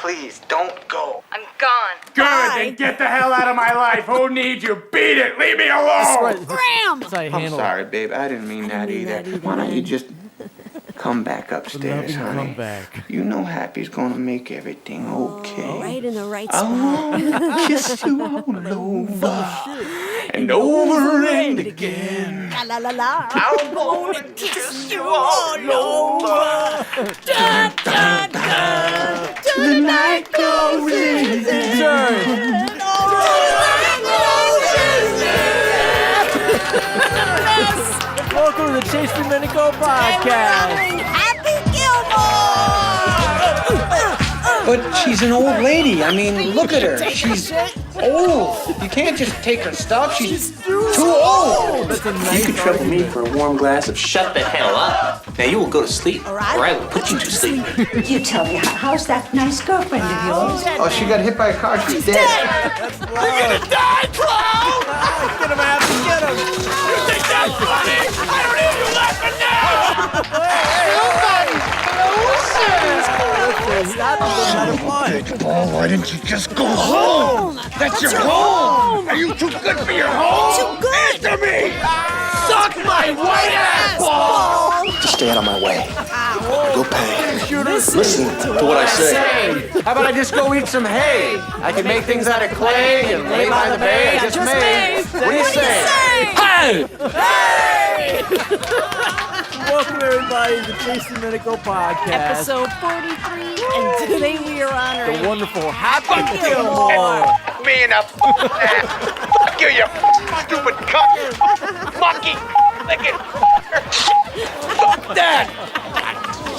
please, don't go. I'm gone. Good, then get the hell out of my life. Who needs you? Beat it. Leave me alone. Graham! I'm sorry, babe. I didn't mean that either. Why don't you just come back upstairs, honey? Come back. You know Happy's gonna make everything okay. Right in the right I spot. wanna kiss you all over and over and again. La la la. I wanna kiss you all over. Dun, dun, dun. Till the night closes in. Welcome to the Chase Domenico podcast. Happy Gilmore! But she's an old lady. I mean, look at her. She's old. You can't just take her stuff. She's too old. That's a You nice could trouble me for a warm glass of shut the hell up. Now you will go to sleep, or I will put you to sleep. You tell me, how's that nice girlfriend of yours? Oh, she got hit by a car. She's dead. You're gonna die, clown! Get him, Happy, get him! You think that's funny? I don't need you laughing now! Oh, why didn't you just go home? That's your home. Are you too good for your home? Too good. Answer me. Suck my white ass ball. Just stay out of my way. Go pay. Listen to what I say. How about I just go eat some hay? I can make things out of clay and lay by the bay. I just made. What do you say? Hey! Welcome, everybody, to the Chase Domenico podcast. Episode 43, and today we are honoring The wonderful Happy Gilmore. Me in a fuck you, you stupid cunt. Monkey. Licking. Fuck that.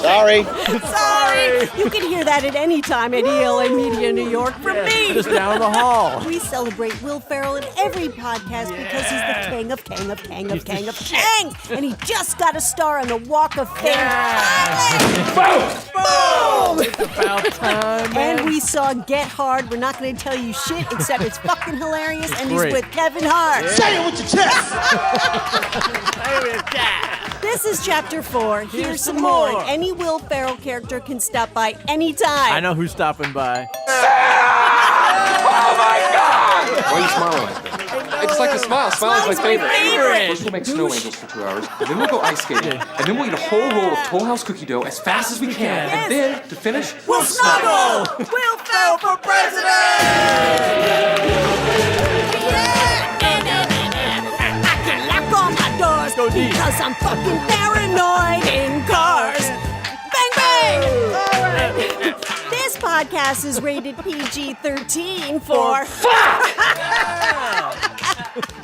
Sorry. Sorry! You can hear that at any time at ELA Media New York from me! Just down the hall. We celebrate Will Ferrell in every podcast because he's the king of king of king of king of king! And he just got a star on the Walk of Fame. Boom! It's about time, man. And we saw Get Hard. We're not going to tell you shit except it's fucking hilarious, and he's great. with Kevin Hart. Say it with your chest. This is chapter 4. Here's some more. And any Will Ferrell character can stop by anytime. I know who's stopping by. Oh my God. Why are you smiling like that? I just like to smile. Smile is my favorite. First we'll make snow angels for 2 hours, and then we'll go ice skating, and then we'll eat a whole roll of Toll House cookie dough as fast as we can, and then, to finish, We'll snuggle! Will Ferrell for president! I can lock all my doors Go deep. because I'm fucking paranoid in cars. Bang, bang! This podcast is rated PG-13 for...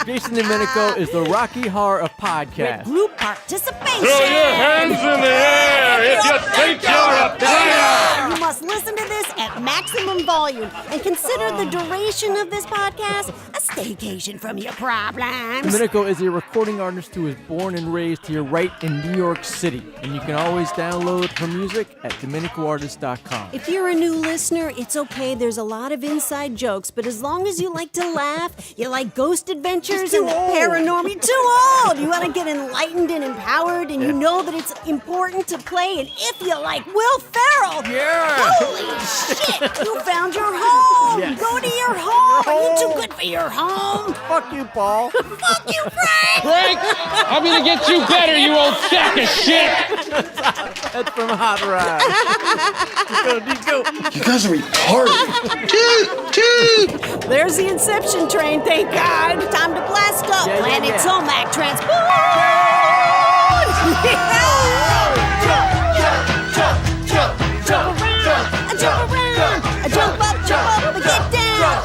Jason Domenico is the Rocky Horror of podcasts. group participation. Throw your hands in the air if you think you're a player. You must listen to this at maximum volume and consider the duration of this podcast a staycation from your problems. Domenico is a recording artist who was born and raised here right in New York City. And you can always download her music at DominicoArtist.com. If you're a new listener, it's okay. There's a lot of inside jokes, but as long as you like to laugh, you like ghost adventures and the paranormal, you're too old. You want to get enlightened and empowered, and you know that it's important to play. And if you like Will Ferrell, holy shit, you found your home. Yes. Go to your home. Are you too good for your home? Fuck you, Paul. Fuck you, Frank. Frank, I'm gonna get you better, you old sack of shit! That's from Hot Rod. Go. You guys are retarded. Dude. There's the Inception train, thank God. Time to blast up. Yeah, Planet yeah. Tomac transport. Jump around. Jump up, and get down.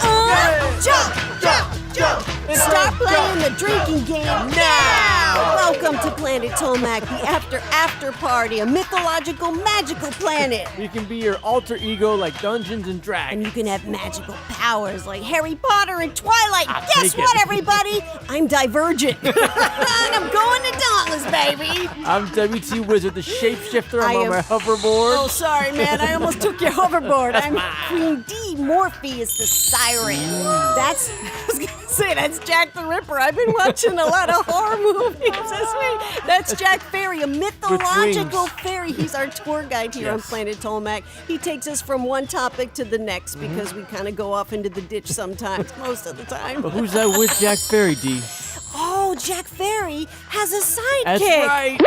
Jump. Start playing the drinking game now. Welcome to Planet Tomac, the after party, a mythological, magical planet. You can be your alter ego like Dungeons and Dragons. And you can have magical powers like Harry Potter and Twilight. I'll Guess take it. what, everybody? I'm Divergent. And I'm going to Dauntless, baby. I'm WT Wizard, the shapeshifter. I I'm on am- my hoverboard. Oh, sorry, man. I almost took your hoverboard. I'm Queen D, Morpheus the Siren. That's, I was going to say, that's Jack the Ripper. I've been watching a lot of horror movies this week. That's Jack Ferry, a mythological fairy. He's our tour guide here on Planet Tolmac. He takes us from one topic to the next because we kind of go off into the ditch sometimes, most of the time. But who's that with Jack Ferry, D? Oh, Jack Ferry has a sidekick. That's right.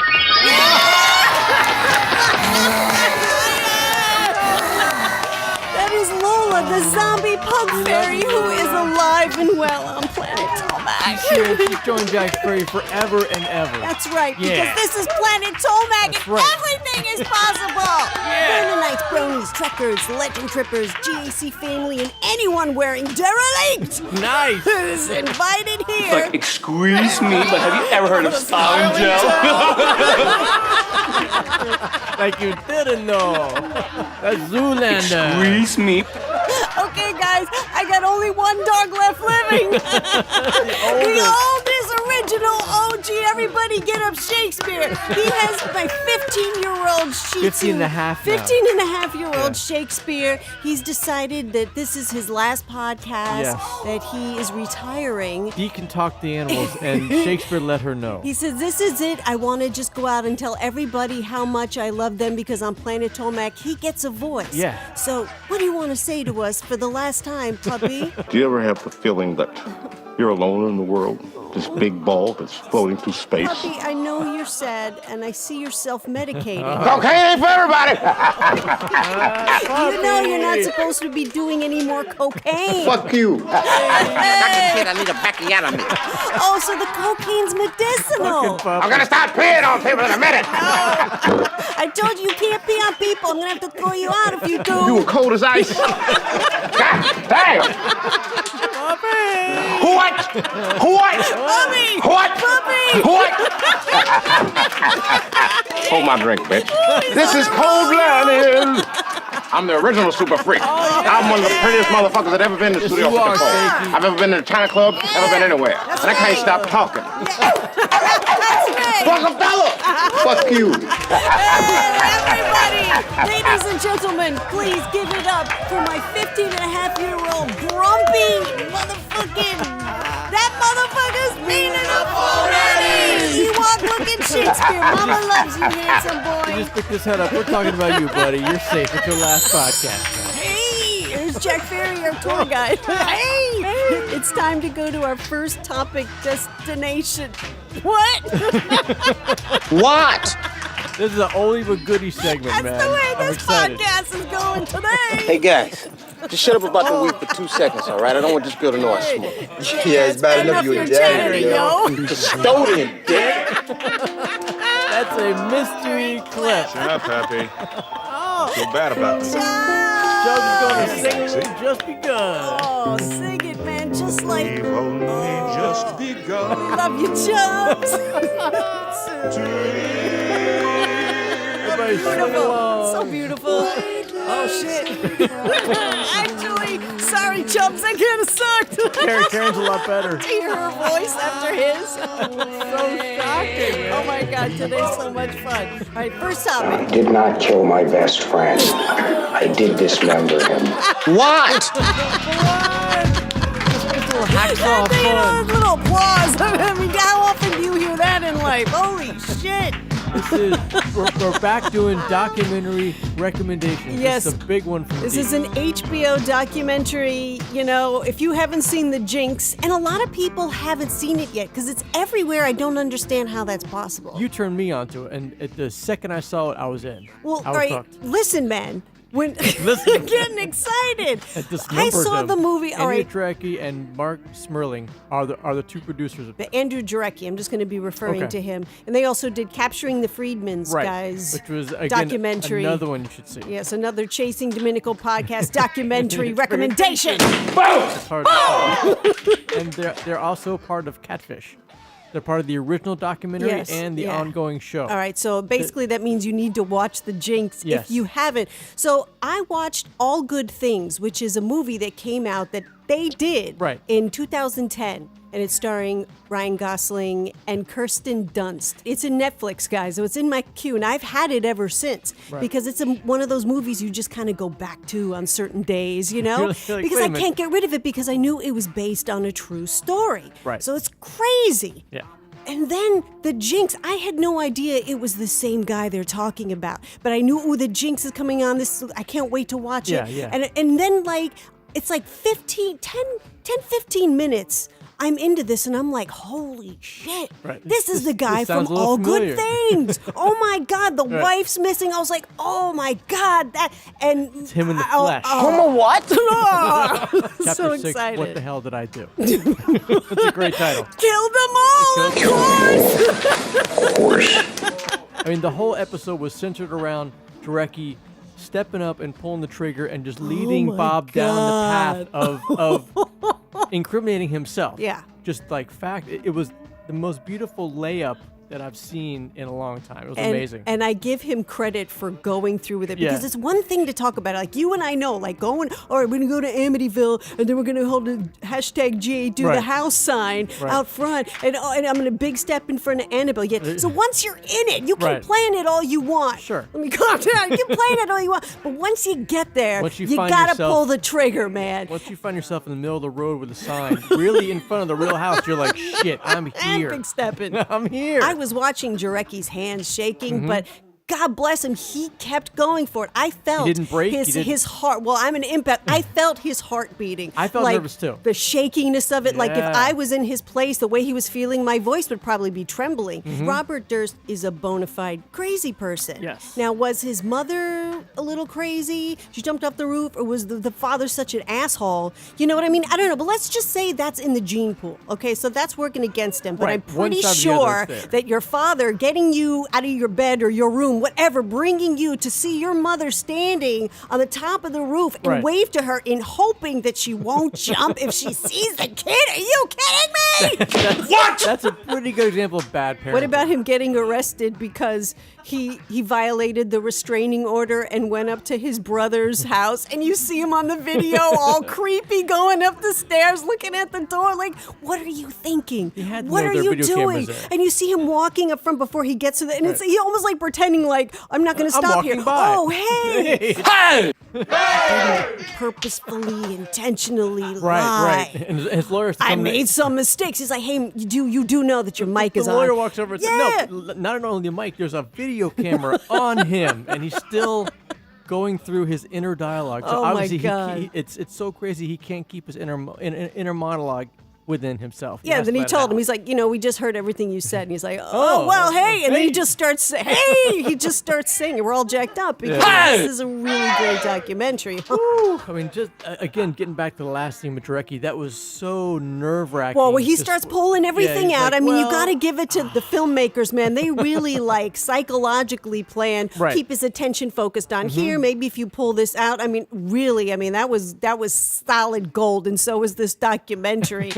That is Lola, the zombie pug fairy who is alive and well on Planet Tolmac. She's joined Jack Ferry forever and ever. That's right, Yeah. because this is Planet Tolmac That's and right. everything is possible. Brandonites, bronies, truckers, legend trippers, GAC family, and anyone wearing derelict Nice. is invited here. Like, excuse me, but have you ever heard of Styling Gel? Like you didn't know. That's Zoolander. Excuse me. Okay, guys, I got only one dog left living. The oldest original OG. Everybody get up Shakespeare. He has my 15-year-old Shih Tzu. 15 and a half now. 15 and a half-year-old Shakespeare. He's decided that this is his last podcast, that he is retiring. He can talk to animals, and Shakespeare let her know. He says, this is it. I want to just go out and tell everybody how much I love them because on Planet Tolmac, he gets a voice. Yeah. So what do you want to say to us for the last time, puppy? Do you ever have the feeling that you're alone in the world? This big ball that's floating through space? Puppy, I know you're sad, and I see you're self-medicating. Cocaine ain't for everybody! You know you're not supposed to be doing any more cocaine. Fuck you! Hey. I need a backiotomy. Oh, so the cocaine's medicinal. I'm gonna start peeing on people in a minute! I told you can't pee on people. I'm going to have to throw you out if you do. You were cold as ice! God damn! What? Puppy! What? Puppy! What? Hold my drink, bitch. This is cold-blooded. I'm the original super freak. I'm one of the prettiest motherfuckers that ever been in the studio you for are, the phone. Shaky. I've ever been in a China club, ever been anywhere. And I can't stop talking. Fuck a fella! Fuck you. Everybody, ladies and gentlemen, please give it up for my 15-and-a-half-year-old grumpy motherfucking... That motherfucker's mean enough already! You walk looking Shakespeare. Mama loves you, handsome boy. Just pick this head up. We're talking about you, buddy. You're safe. It's your last podcast. Hey, here's Jack Ferry, our tour guide. Hey, it's time to go to our first topic destination. What? What? This is an oldie but goodie segment, That's man. the way I'm this excited. podcast is going today. Hey, guys. Just shut up about the weed for 2 seconds, all right? I don't want this girl to know I smoke. Yeah, it's bad enough you were janitor, yo. Custodian, dick. That's a mystery clip. Shut up, Happy. I feel bad about this. Joe's going to sing Just Begun. Oh, sing it, man, just like... We've only just begun. Love you, Chubbs. Everybody sing Beautiful. along. So beautiful. Oh, shit. Actually, sorry, Chubbs, that kind of sucked. Karen's a lot better. To hear her voice after his. So shocking. Oh, my God, today's so much fun. All right, first topic. Did not kill my best friend. I did dismember him. What? Hacksaw Take fun. a little applause. I mean, how often do you hear that in life? Holy shit. This is, we're back doing documentary recommendations. Yes. This is a big one from This Dee. is an HBO documentary. You know, if you haven't seen the Jinx, and a lot of people haven't seen it yet because it's everywhere. I don't understand how that's possible. You turned me onto it, and at the second I saw it, I was in. Well, I was all right, hooked. listen, man. When Listen. you're getting excited. I dismembered I saw him. the movie. All Andy right, Trachy and Mark Smirling are the two producers of but Andrew Jarecki. I'm just going to be referring Okay. to him. And they also did Capturing the Freedmans, right, guys. which was again documentary. another one you should see. Yes, another Chasing Dominico podcast documentary recommendation. It's hard to find. And they're also part of Catfish. They're part of the original documentary Yes, and the yeah. ongoing show. All right, so basically that means you need to watch The Jinx Yes. if you haven't. So I watched All Good Things, which is a movie that came out that they did Right. in 2010, and it's starring Ryan Gosling and Kirsten Dunst. It's in Netflix, guys, so it's in my queue, and I've had it ever since because it's one of those movies you just kind of go back to on certain days, you know? You're like, because wait a I minute. can't get rid of it because I knew it was based on a true story. Right. So it's crazy. Yeah. And then the Jinx, I had no idea it was the same guy they're talking about. But I knew, the Jinx is coming on. I can't wait to watch it. Yeah. And then, like, it's like 10, 15 minutes. I'm into this, and I'm like, holy shit. Right. This is the guy This from sounds a little All familiar. Good Things. Oh, my God. The Right. wife's missing. I was like, oh, my God. And It's him in the flesh. what? Chapter So 6, excited. What the hell did I do? That's a great title. Killed them all, of course. I mean, the whole episode was centered around Jarecki stepping up and pulling the trigger and just leading my Bob down the path of incriminating himself. Yeah. Just like fact, it was the most beautiful layup that I've seen in a long time. It was amazing. And I give him credit for going through with it because Yeah. it's one thing to talk about it. Like you and I know, like all right, we're going to go to Amityville and then we're going to hold a #G, do the Right. house sign Right. out front. And I'm going to big step in front of Annabelle. Yeah. So once you're in it, you can Right. plan it all you want. Sure. Let me calm down. You can plan it all you want. But once you get there, Once you you find got to yourself- pull the trigger, man. Once you find yourself in the middle of the road with a sign, really in front of the real house, you're like, shit, I'm And here. big stepping. I'm here. I was watching Jarecki's hands shaking, but God bless him, he kept going for it. I felt He didn't break? He didn't- his heart. Well, I'm an empath. I felt his heart beating. I felt like, nervous too. The shakiness of it. Like if Yeah. I was in his place, the way he was feeling, my voice would probably be trembling. Robert Durst is a bona fide crazy person. Yes. Now, was his mother a little crazy? She jumped off the roof, or was the father such an asshole? You know what I mean? I don't know, but let's just say that's in the gene pool. Okay, so that's working against him. But Right. I'm One pretty side or the other sure is there. that your father getting you out of your bed or your room, whatever, bringing you to see your mother standing on the top of the roof and Right. wave to her in hoping that she won't jump if she sees the kid. Are you kidding me? That's a pretty good example of bad parenting. What about him getting arrested because he violated the restraining order and went up to his brother's house, and you see him on the video all creepy going up the stairs looking at the door like, what are you thinking? He had to What know are there were you video doing? cameras there. And you see him walking up front before he gets to the, and it's he almost like pretending like, I'm not going to I'm stop here. walking by. Oh, hey. Hey! Purposefully, intentionally lie. Right. And his lawyer's I coming in. made some mistakes. He's like, hey, you do know that your mic is The on. lawyer walks over and Yeah. says, no, not only the mic, there's a video camera on him, and he's still going through his inner dialogue. So Oh my obviously God. it's so crazy he can't keep his inner monologue within himself. Yeah, has then to he let it told out. him, he's like, we just heard everything you said. And he's like, Oh, well, hey. And then he hey. just starts, hey, he just starts singing. We're all jacked up because Yeah. this is a really great documentary. I mean, just again, getting back to the last scene with Jarecki, that was so nerve-wracking. Well, when he Just- starts pulling everything he's out, like, I mean, you well- got to give it to the filmmakers, man. They really psychologically plan, Right. keep his attention focused on here. Maybe if you pull this out, I mean, really, that was solid gold, and so was this documentary.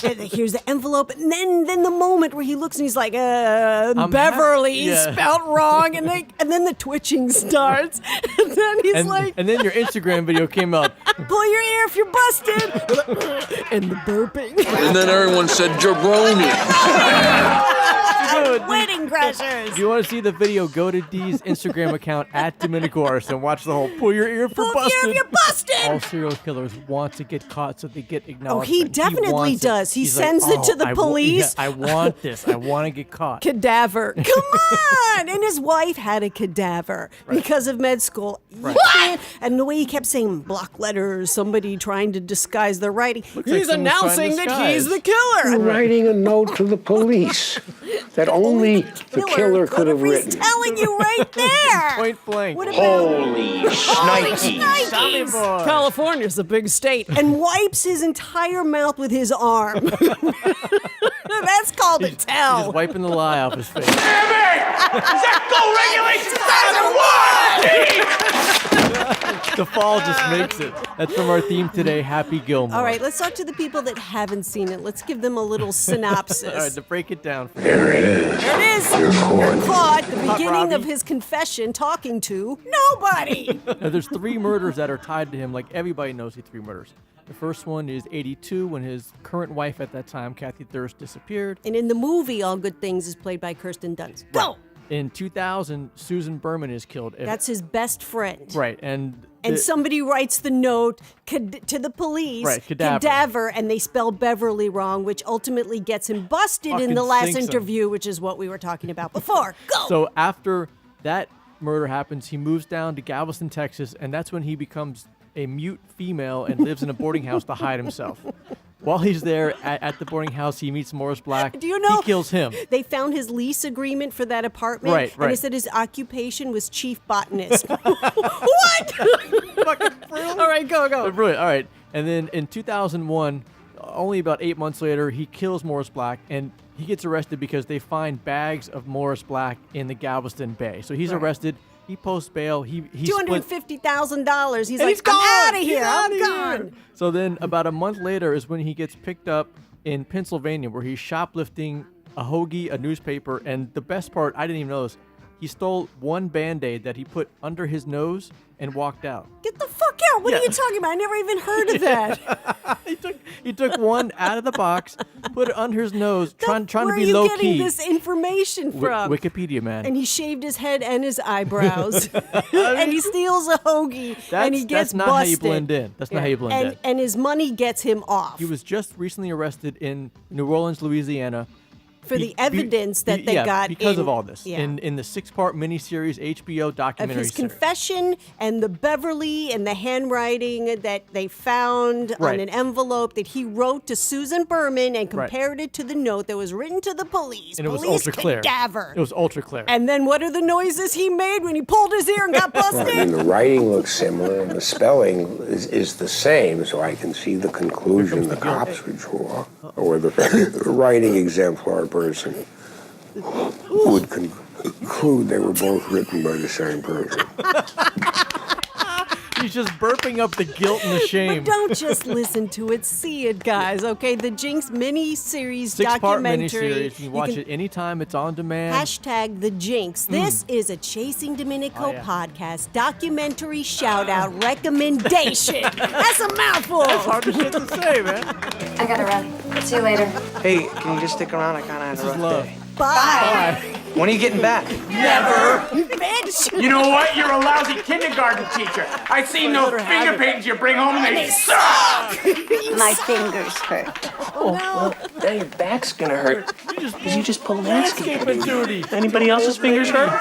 And here's the envelope, and then the moment where he looks and he's like, Beverly yeah. spelled wrong, and then the twitching starts, and then he's like, and then your Instagram video came up. pull your ear if you're busted, and the burping. And then everyone said jabroni. Wedding crashers. If you want to see the video, go to Dee's Instagram account at DominicoArtist and watch the whole pull your ear for Pull your busted. ear if you're busted. All serial killers want to get caught so they get acknowledged. he definitely wants it. does. He He's sends it to the police. I want this. I want to get caught. Cadaver. Come on! And his wife had a cadaver because of med school. You can't- And the way he kept saying block letters, somebody trying to disguise their writing. like He's someone's announcing trying to that he's the disguise. killer. Writing a note to the police that only the killer could have He's written. telling you right there. Point blank. What about Holy Holy shnikes. Tommy shnikes! boy. California's a big state. And wipes his entire mouth with his arm. That's called a He's tell. wiping the lie off his face. The fall just makes it. That's from our theme today, Happy Gilmore. All right, let's talk to the people that haven't seen it. Let's give them a little synopsis. All right, to break it down. There it is. There it is. You're caught. You're caught. The beginning Robbie. of his confession, talking to nobody. Now, there's 3 murders that are tied to him. Like everybody knows he 3 murders. The first one is 82, when his current wife at that time, Kathy Thirst, disappeared. And in the movie, All Good Things is played by Kirsten Dunst. Go! In 2000, Susan Berman is killed. That's his best friend. Right, and somebody writes the note to the police, right, cadaver, and they spell Beverly wrong, which ultimately gets him busted in the last interview, which is what we were talking about before. Go! So after that murder happens, he moves down to Galveston, Texas, and that's when he becomes a mute female and lives in a boarding house to hide himself. While he's there at the boarding house, he meets Morris Black. Do you know? He kills him. They found his lease agreement for that apartment. Right. And it said his occupation was chief botanist. What? Fucking brilliant. All right, go. Brilliant. All right. And then in 2001, only about 8 months later, he kills Morris Black, and he gets arrested because they find bags of Morris Black in the Galveston Bay. So he's arrested. He posts bail. He $250,000. He's and like, I'm out of here. I'm gone. So then about a month later is when he gets picked up in Pennsylvania, where he's shoplifting a hoagie, a newspaper, and the best part, I didn't even know this, he stole one Band-Aid that he put under his nose and walked out. Get the fuck out. What are you talking about? I never even heard of that. He took one out of the box, put it under his nose, trying to be low-key. Where are you getting this information from? Wikipedia, man. And he shaved his head and his eyebrows. And he steals a hoagie. And he gets That's not busted. how you blend in. That's not how you blend in. And his money gets him off. He was just recently arrested in New Orleans, Louisiana. For the evidence that they got because of all this. Yeah. In the 6-part miniseries HBO documentary of his confession and the Beverly and the handwriting that they found on an envelope that he wrote to Susan Berman and compared it to the note that was written to the police. And it was ultra clear. Cadaver. It was ultra clear. And then what are the noises he made when he pulled his ear and got busted? I mean, the writing looks similar and the spelling is the same, so I can see the conclusion the cops would draw, or the writing exemplar person would conclude they were both written by the same person. He's just burping up the guilt and the shame. But don't just listen to it, see it, guys, okay? The Jinx mini-series 6-part documentary. mini-series. You can watch it anytime. It's on demand. Hashtag the Jinx. This is a Chasing Domenico podcast documentary shout-out recommendation. That's a mouthful. That's hard to shit to say, man. I gotta run. See you later. Hey, can you just stick around? I kind of had a rough day. Bye. When are you getting back? Never. Bitch. You know what? You're a lousy kindergarten teacher. I seen those finger paintings you bring home and they suck. My fingers hurt. Oh, well, now your back's gonna hurt. Did you just pull landscaping duty? Anybody else's fingers hurt?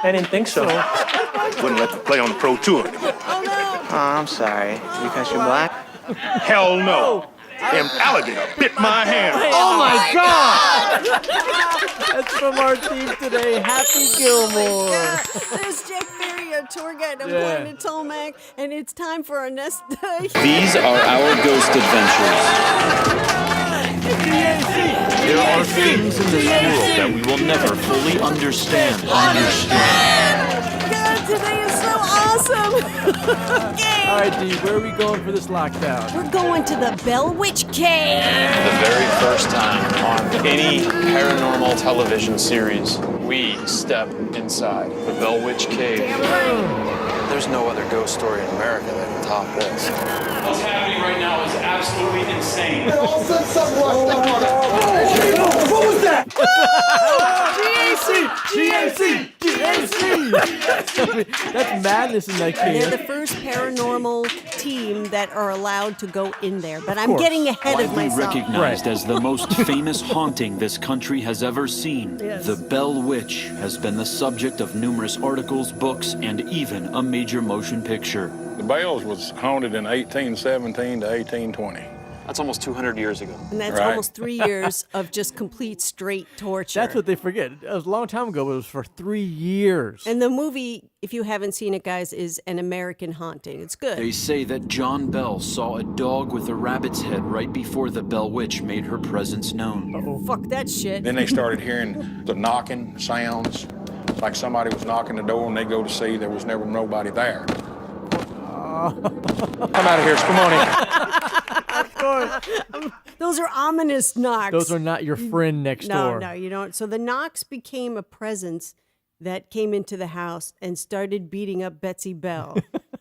I didn't think so. Wouldn't let you play on the Pro Tour anymore. Oh, I'm sorry. Because you're black? Hell no. Damn alligator bit my hand. Oh my God! That's from our team today, Happy Gilmore. There's Jack Ferry, our tour guide. I'm Planet Tomac, and it's time for our next. These are our ghost adventures. There are things in this world that we will never fully understand. God, today is so awesome. All right, D, where are we going for this lockdown? We're going to the Bell Witch Cave. The very first time on any paranormal television series, we step inside the Bell Witch Cave. There's no other ghost story in America that can top this. What's happening right now is absolutely insane. What was that? GAC! That's madness in that cave. They're the first paranormal team that are allowed to go in there, but I'm getting ahead of myself. Recognized as the most famous haunting this country has ever seen, the Bell Witch has been the subject of numerous articles, books, and even a major motion picture. The Bells was haunted in 1817 to 1820. That's almost 200 years ago. And that's almost 3 years of just complete straight torture. That's what they forget. It was a long time ago, but it was for 3 years. And the movie, if you haven't seen it, guys, is An American Haunting. It's good. They say that John Bell saw a dog with a rabbit's head right before the Bell Witch made her presence known. Oh, fuck that shit. Then they started hearing the knocking sounds. It's like somebody was knocking the door and they go to see there was never nobody there. Come out of here, Spumoni. Those are ominous knocks. Those are not your friend next door. No, you don't. So the knocks became a presence that came into the house and started beating up Betsy Bell.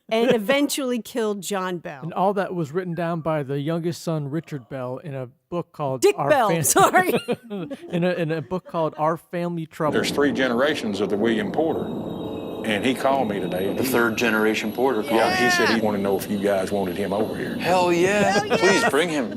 and eventually killed John Bell. And all that was written down by the youngest son, Richard Bell, in a book called Dick Bell, sorry. in a book called Our Family Trouble. There's 3 generations of the William Porter. And he called me today. The 3rd generation Porter called. Yeah, he said he wanted to know if you guys wanted him over here. Hell yeah. Please bring him.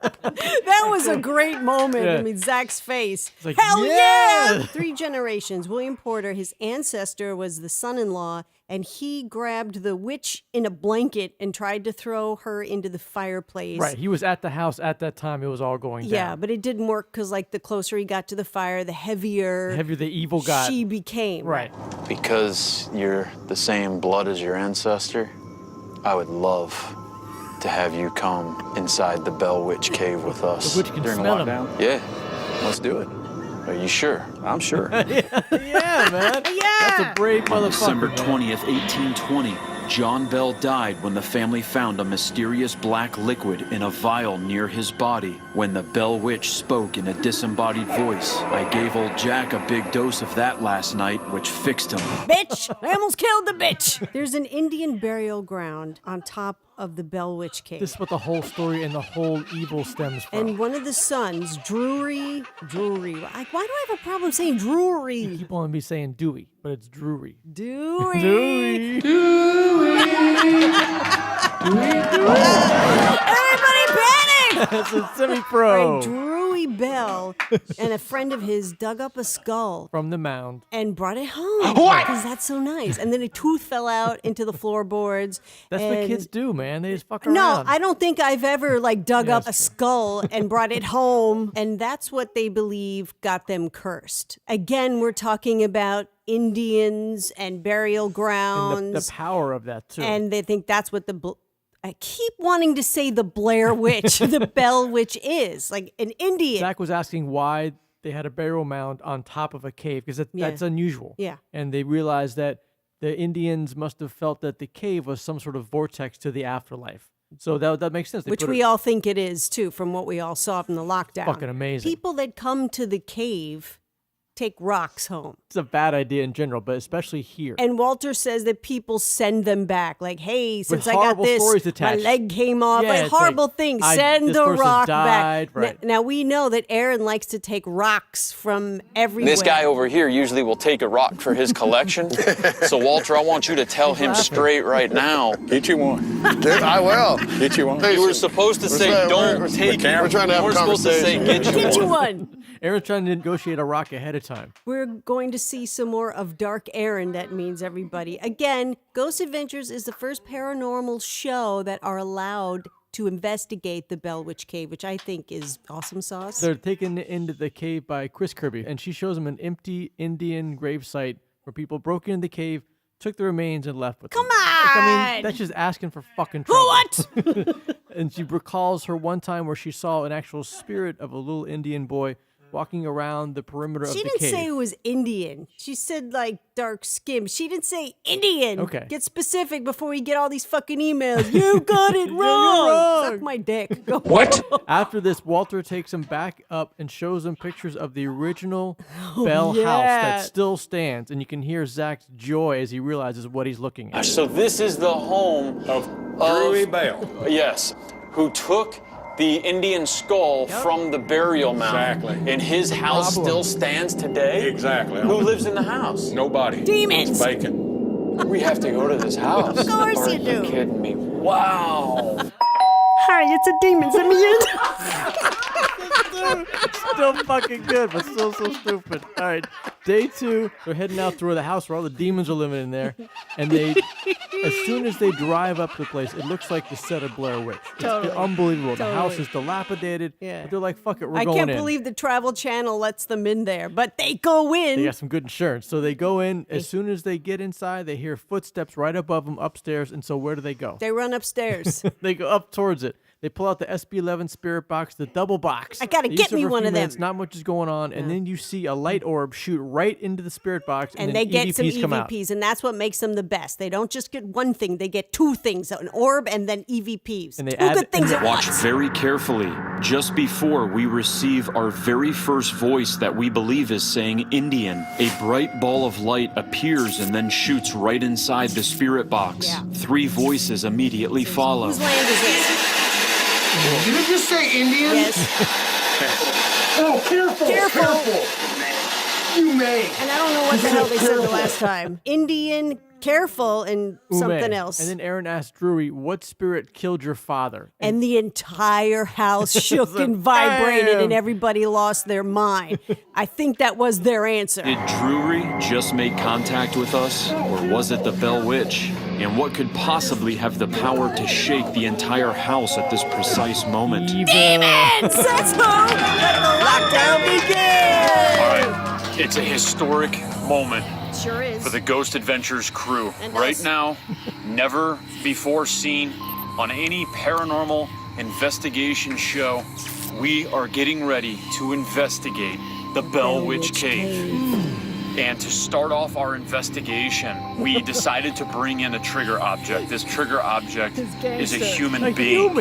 That was a great moment. Yeah. I mean, Zach's face. Like, Hell yeah! 3 generations. William Porter, his ancestor, was the son-in-law, and he grabbed the witch in a blanket and tried to throw her into the fireplace. Right, he was at the house at that time. It was all going down. Yeah, but it didn't work because, like, the closer he got to the fire, the heavier the evil got. she became. Right. Because you're the same blood as your ancestor, I would love to have you come inside the Bell Witch Cave with us. The witch can during smell lockdown. him. Yeah, let's do it. Are you sure? I'm sure. Yeah, man. That's a brave motherfucker. December man. 20th, 1820, John Bell died when the family found a mysterious black liquid in a vial near his body. When the Bell Witch spoke in a disembodied voice, I gave old Jack a big dose of that last night, which fixed him. Bitch! I almost killed the bitch! There's an Indian burial ground on top of the Bell Witch Cave. This is what the whole story and the whole evil stems from. And one of the sons, Drury. Like, why do I have a problem saying Drury? You keep on me saying Dewey, but it's Drury. Dewey. Dewey. Everybody panic! It's a semi-pro. Right, Drury Bell and a friend of his dug up a skull From the mound. and brought it home. What? Because that's so nice. And then a tooth fell out into the floorboards. That's what and- kids do, man. They just fuck around. No, I don't think I've ever dug Yeah, up a that's true. skull and brought it home. And that's what they believe got them cursed. Again, we're talking about Indians and burial And grounds. the power of that, too. And they think that's what I keep wanting to say the Blair Witch, the Bell Witch is. Like an Indian. Zach was asking why they had a burial mound on top of a cave, because that's unusual. Yeah. And they realized that the Indians must have felt that the cave was some sort of vortex to the afterlife. So that makes sense. They Which put we it- all think it is, too, from what we all saw from the lockdown. Fucking amazing. People that come to the cave take rocks home. It's a bad idea in general, but especially here. And Walter says that people send them back. Like, hey, since I got horrible stories this, my attached. leg came off. Yeah, like it's horrible like, things. this Send the person rock died, back. right. Now, we know that Aaron likes to take rocks from everywhere. This guy over here usually will take a rock for his collection. So, Walter, I want you to tell him straight right now. Get you one. I will. Get you one. You were supposed to say, don't take it. We're trying to have You a were supposed to say, conversation. get you Get one. you one. Aaron's trying to negotiate a rock ahead of time. We're going to see some more of Dark Aaron, that means, everybody. Again, Ghost Adventures is the first paranormal show that are allowed to investigate the Bell Witch Cave, which I think is awesome sauce. They're taken into the cave by Chris Kirby, and she shows them an empty Indian gravesite where people broke into the cave, took the remains, and left with them. Come on! I mean, that's just asking for fucking trouble. What? And she recalls her one time where she saw an actual spirit of a little Indian boy walking around the perimeter of She the didn't cave. say it was Indian. She said like dark skin. She didn't say Indian. Okay. Get specific before we get all these fucking emails. You got it wrong. Suck my dick. Go. What? After this, Walter takes him back up and shows him pictures of the original Bell yeah. house that still stands, and you can hear Zach's joy as he realizes what he's looking at. So this is the home Of Drury Bell. Yes, who took the Indian skull from the burial mound. Exactly. And his house still stands today? Exactly. Who lives in the house? Nobody. Demons. It's vacant. We have to go to this house. Of course Are you do. Kidding me? Wow. Hi, it's a demon. Let me in. Still fucking good, but still so stupid. All right, day 2, they're heading out through the house where all the demons are living in there, and as soon as they drive up to the place, it looks like the set of Blair Witch. It's Totally. unbelievable. The house Totally. is dilapidated. Yeah. But they're like, fuck it, we're I going can't in. believe the Travel Channel lets them in there, but they go in. They got some good insurance. So they go in. As soon as they get inside, they hear footsteps right above them upstairs. And so where do they go? They run upstairs. They go up towards it. They pull out the SB11 spirit box, the double box. I gotta They get use it me for a one few of them. minutes, not much is going on, and then you see a light orb shoot right into the spirit box, And then they get some EVPs come out. EVPs, and that's what makes them the best. They don't just get one thing; they get two things: an orb and then EVPs. And they two add- good things at Watch once. very carefully. Just before we receive our very first voice that we believe is saying Indian, a bright ball of light appears and then shoots right inside the spirit box. Yeah. 3 voices immediately follow. Whose land is this? Did it just say Indian? Yes. Oh, careful! Careful. You may. And I don't know what the hell they said the last time. Indian, careful, and something Ume. else. And then Aaron asked Drury, what spirit killed your father? And the entire house shook and vibrated, and everybody lost their mind. I think that was their answer. Did Drury just make contact with us, or was it the Bell Witch? And what could possibly have the power to shake the entire house at this precise moment? Demons! That's who! Let the lockdown begin! All right, it's a historic moment Sure is. for the Ghost Adventures crew. And Right us. now, never before seen on any paranormal investigation show, we are getting ready to investigate the Bell Witch Cave. And to start off our investigation, we decided to bring in a trigger object. This trigger object is a human being.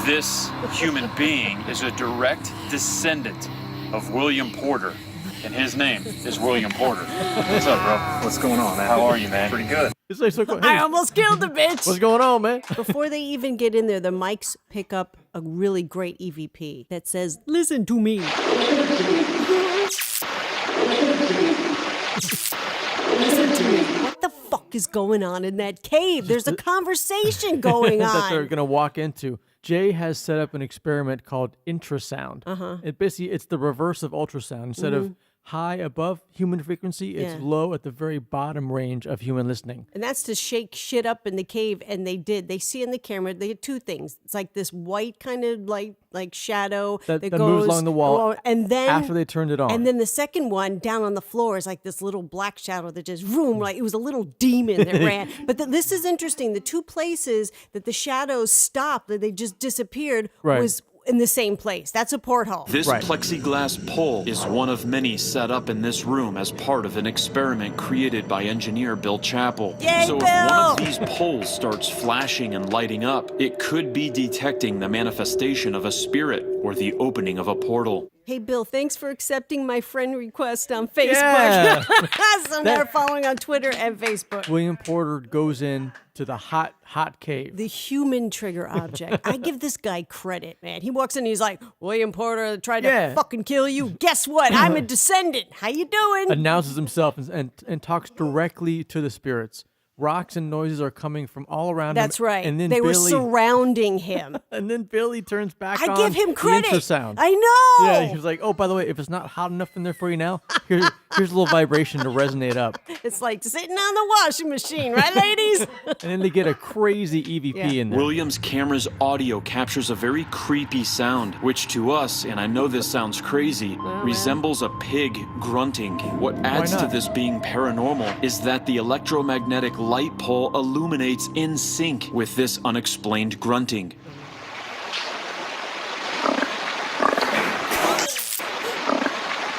This human being is a direct descendant of William Porter, and his name is William Porter. What's up, bro? What's going on, man? How are you, man? Pretty good. It's like, so cool. I Hey, almost killed the bitch! what's going on, man? Before they even get in there, the mics pick up a really great EVP that says, "Listen to me." Listen to me. What the fuck is going on in that cave? There's a conversation going that they're on. going to walk into. Jay has set up an experiment called infrasound. It basically, it's the reverse of ultrasound. Instead of high above human frequency, it's Yeah. low at the very bottom range of human listening. And that's to shake shit up in the cave, and they did. They see in the camera, they had two things. It's like this white kind of like shadow That that moves goes along the wall and then after they turned it on. And then the second one down on the floor is like this little black shadow that just vroom, like it was a little demon that ran. But this is interesting. The two places that the shadows stopped, that they just disappeared, Right. was in the same place. That's a porthole. This plexiglass pole is one of many set up in this room as part of an experiment created by engineer Bill Chappell. Yay, so if Bill! one of these poles starts flashing and lighting up, it could be detecting the manifestation of a spirit or the opening of a portal. Hey, Bill, thanks for accepting my friend request on Facebook. Yeah. So now they're following on Twitter and Facebook. William Porter goes in to the hot cave. The human trigger object. I give this guy credit, man. He walks in and he's like, William Porter tried to fucking kill you. Guess what? I'm a descendant. How you doing? Announces himself and talks directly to the spirits. Rocks and noises are coming from all around him. That's right. And then they were Billy, surrounding him. and then Billy turns back I on give him credit. the infrasound. I know. Yeah, he was like, oh, by the way, if it's not hot enough in there for you now, here's a little vibration to resonate up. It's like sitting on the washing machine, right, ladies? And then they get a crazy EVP in there. William's camera's audio captures a very creepy sound, which to us, and I know this sounds crazy, resembles a pig grunting. What adds to not? this being paranormal is that the electromagnetic light pole illuminates in sync with this unexplained grunting.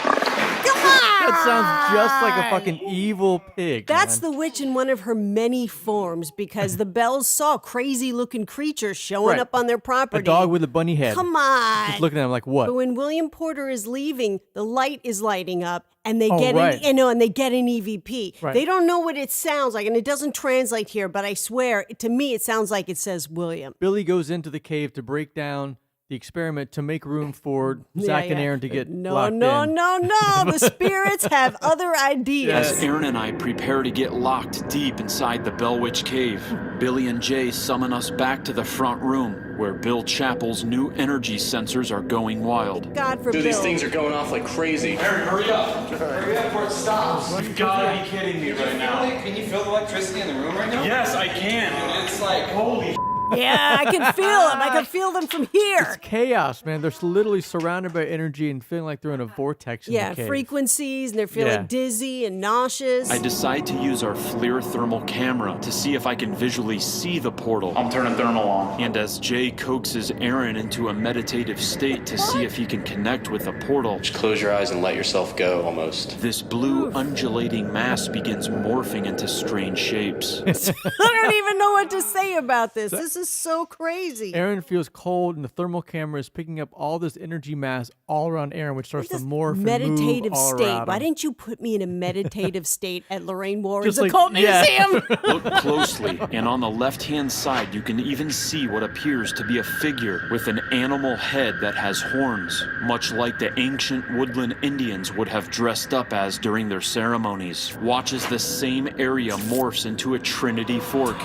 That sounds just like a fucking evil pig. That's man. the witch in one of her many forms because the Bells saw crazy looking creatures showing Right. up on their property. A dog with a bunny head. Come on. Just looking at him like, what? But when William Porter is leaving, the light is lighting up, and they Oh, get right. and they get an EVP. Right. They don't know what it sounds like, and it doesn't translate here. But I swear, to me, it sounds like it says William. Billy goes into the cave to break down the experiment to make room for Zach and Aaron to get locked in. No. The spirits have other ideas. As Aaron and I prepare to get locked deep inside the Bell Witch Cave, Billy and Jay summon us back to the front room where Bill Chappell's new energy sensors are going wild. God for Dude, Bill. these things are going off like crazy. Aaron, hurry up. Hurry up before it stops. You gotta be kidding me right now. Can you feel the electricity in the room right now? Yes, I can. It's like, Holy Yeah, I can feel them. I can feel them from here. It's chaos, man. They're literally surrounded by energy and feeling like they're in a vortex in the cave. Frequencies, and they're feeling dizzy and nauseous. I decide to use our FLIR thermal camera to see if I can visually see the portal. I'm turning thermal on. And as Jay coaxes Aaron into a meditative state to see if he can connect with the portal, Just close your eyes and let yourself go, almost. this blue undulating mass begins morphing into strange shapes. I don't even know what to say about this. This is so crazy. Aaron feels cold, and the thermal camera is picking up all this energy mass all around Aaron, which starts to morph and meditative move all state. around Why him. didn't you put me in a meditative state at Lorraine Warren's Just like- Occult Museum? Look closely, and on the left-hand side, you can even see what appears to be a figure with an animal head that has horns, much like the ancient woodland Indians would have dressed up as during their ceremonies. Watch as the same area morphs into a trinity fork.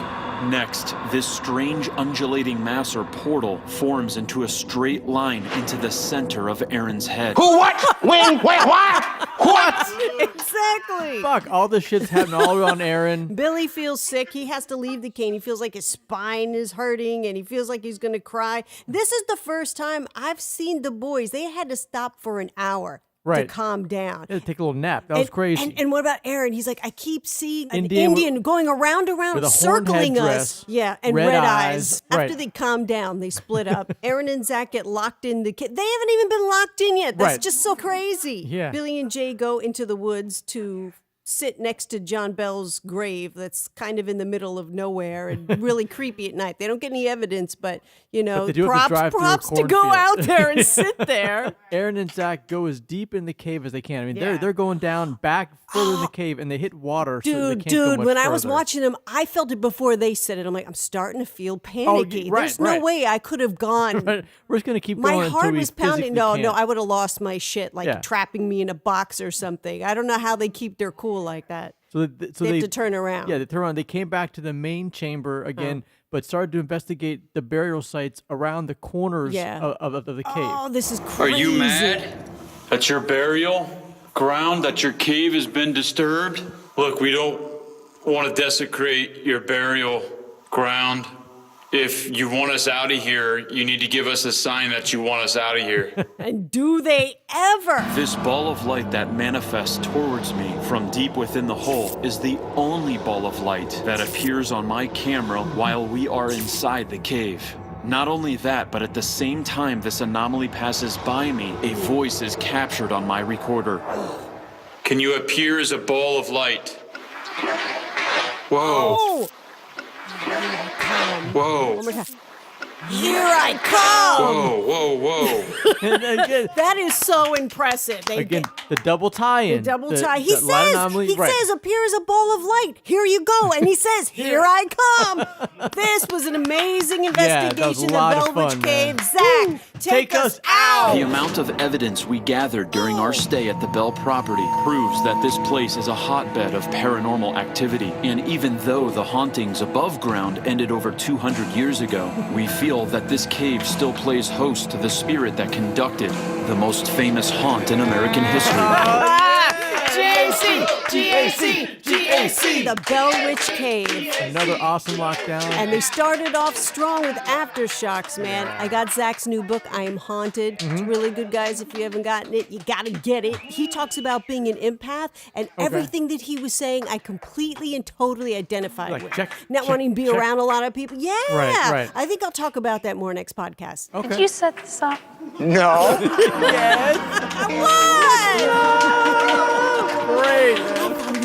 Next, this strange undulating mass or portal forms into a straight line into the center of Aaron's head. Who, what, when, where, why? What? Exactly. Fuck, all this shit's happening all around Aaron. Billy feels sick. He has to leave the cane. He feels like his spine is hurting and he feels like he's going to cry. This is the first time I've seen the boys. They had to stop for an hour to Right. calm down. He had to take a little nap. That was crazy. And what about Aaron? He's like, I keep seeing an Indian Indian going around, with a horn circling headdress, us. Yeah, and red red eyes. eyes. After Right. they calm down, they split up. Aaron and Zach get locked in the kit. They haven't even been locked in yet. That's Right. just so crazy. Yeah. Billy and Jay go into the woods to sit next to John Bell's grave that's kind of in the middle of nowhere and really creepy at night. They don't get any evidence, but you know, they do have to drive through a props to go cornfield. out there and sit there. Aaron and Zach go as deep in the cave as they can. I mean, Yeah. they're going down back further in the cave, and they hit water. So they can't go much When I was further. watching them, I felt it before they said it. I'm like, I'm starting to feel panicky. right, There's no right. way I could have gone. Right. We're just gonna keep My going heart until we was pounding. physically No, can't. I would have lost my shit, like Yeah. trapping me in a box or something. I don't know how they keep their cool like that. So They have to turn around. Yeah, they turn around. They came back to the main chamber again, but started to investigate the burial sites around the corners Yeah. of the cave. Oh, this is Are crazy. you mad that your burial ground, that your cave has been disturbed? Look, we don't want to desecrate your burial ground. If you want us out of here, you need to give us a sign that you want us out of here. And do they ever? This ball of light that manifests towards me from deep within the hole is the only ball of light that appears on my camera while we are inside the cave. Not only that, but at the same time this anomaly passes by me, a voice is captured on my recorder. Can you appear as a ball of light? Whoa. Oh. Whoa. One more time. Here I come. Whoa, whoa, whoa. And again, That is so impressive. again, the double tie-in. The double the- tie. He the light anomaly, says, right. appear as a ball of light. Here you go. And he says, here I come. This was an amazing Yeah, that was a investigation lot of of Bell Witch fun, Cave. man. Zach, take us out. The amount of evidence we gathered during our stay at the Bell property proves that this place is a hotbed of paranormal activity. And even though the hauntings above ground ended over 200 years ago, we feel that this cave still plays host to the spirit that conducted the most famous haunt in American history. GAC, the Bell Witch Cave. Another awesome lockdown. And they started off strong with Aftershocks, man. I got Zach's new book, I Am Haunted. Mm-hmm. It's really good, guys. If you haven't gotten it, you gotta get it. He talks about being an empath, and everything that he was saying, I completely and totally identified Like, with. check, Not check, wanting to be check. around a lot of people. Yeah. Right. I think I'll talk about that more next podcast. Did you set this up? No. Great.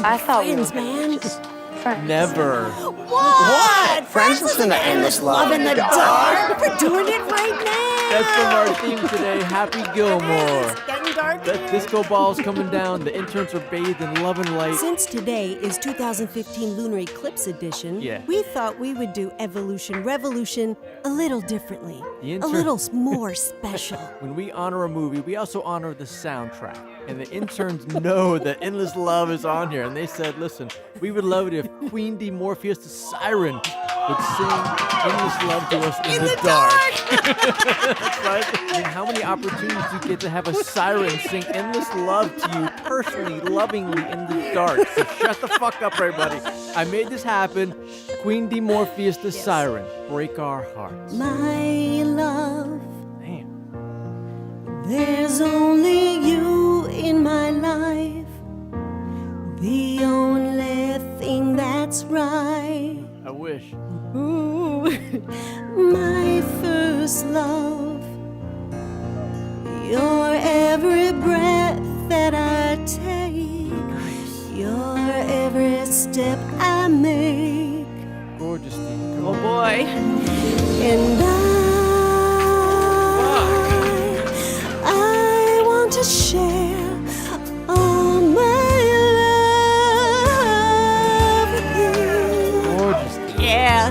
I thought we Friends, were man. friends. Never. What? Friends listen to Endless Love in the dark. We're doing it right now. That's from our theme today. Happy Gilmore. It's getting dark. That disco ball's coming down. The interns are bathed in love and light. Since today is 2015 Lunar Eclipse Edition, Yeah. we thought we would do Evolution Revolution a little differently, The a little more special. When we honor a movie, we also honor the soundtrack. And the interns know that Endless Love is on here. And they said, listen, we would love it if Queen D. Morpheus the Siren would sing endless love to us in the dark. That's right. I mean, how many opportunities do you get to have a siren sing endless love to you personally, lovingly in the dark? So shut the fuck up, everybody. I made this happen. Queen D. Morpheus, the siren. Break our hearts. My love. Damn. There's only you in my life. The only thing that's right. I wish. Ooh, my first love. Your every breath that I take. Your every step I make. Gorgeous, Steve. Oh boy. And I want to share all my love with you. Gorgeous. Yeah,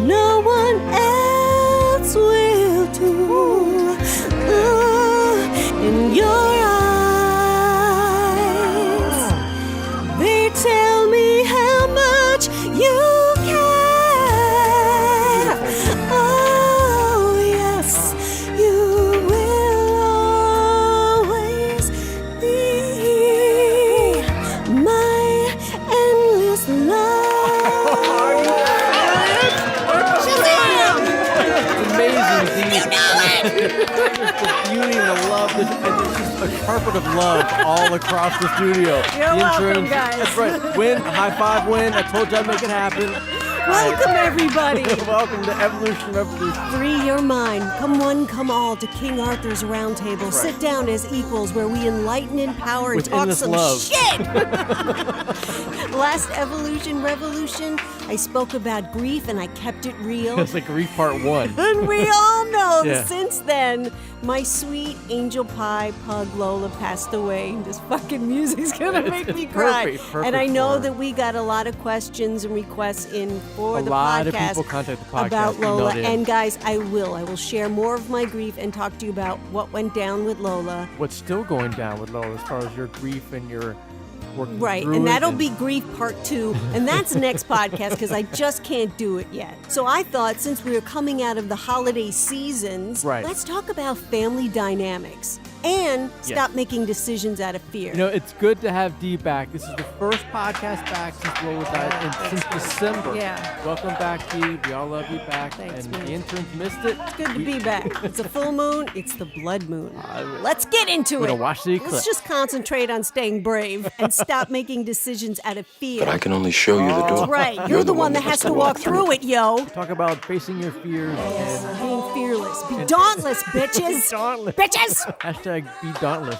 no one else will do. In your eyes, they tell me how much you care. Oh, yes, you will always be my endless love. Shazam! It's amazing, Steve. You know it! The beauty and the love. There's just a carpet of love all across the studio. You're The welcome, interns- guys. That's right. Win, high five, win. I told you I'd make it happen. Welcome, everybody. Welcome to Evolution Revolution. Free your mind. Come one, come all to King Arthur's Round Table. Sit down as equals where we enlighten, empower, and With talk endless some love. shit. Last Evolution Revolution, I spoke about grief and I kept it real. It's like Grief Part 1. And we all know Yeah. that since then, my sweet angel pie pug Lola passed away. This fucking music's gonna make me cry. perfect And I know for her. that we got a lot of questions and requests in for A the lot of podcast people contact the podcast, about Lola. emailed in. And guys, I will share more of my grief and talk to you about what went down with Lola. What's still going down with Lola as far as your grief and your working Right, through and it that'll be Grief Part 2, and that's the next podcast because I just can't do it yet. So I thought since we are coming out of the holiday seasons, Right. let's talk about family dynamics and stop making decisions out of fear. You know, it's good to have Dee back. This is the first podcast back since Lola died and since December. Yeah. Welcome back, Dee. We all love you back. Thanks, and man. the interns missed it. It's good to be back. It's a full moon. It's the blood moon. will- Let's get into We're it. gonna watch the eclipse. Let's just concentrate on staying brave and stop making decisions out of fear. But I can only show you the door. That's right. You're the one that has to walk through it, yo. Talk about facing your fears and Being fearless. Be dauntless, bitches. dauntless. Bitches. Hashtag be dauntless.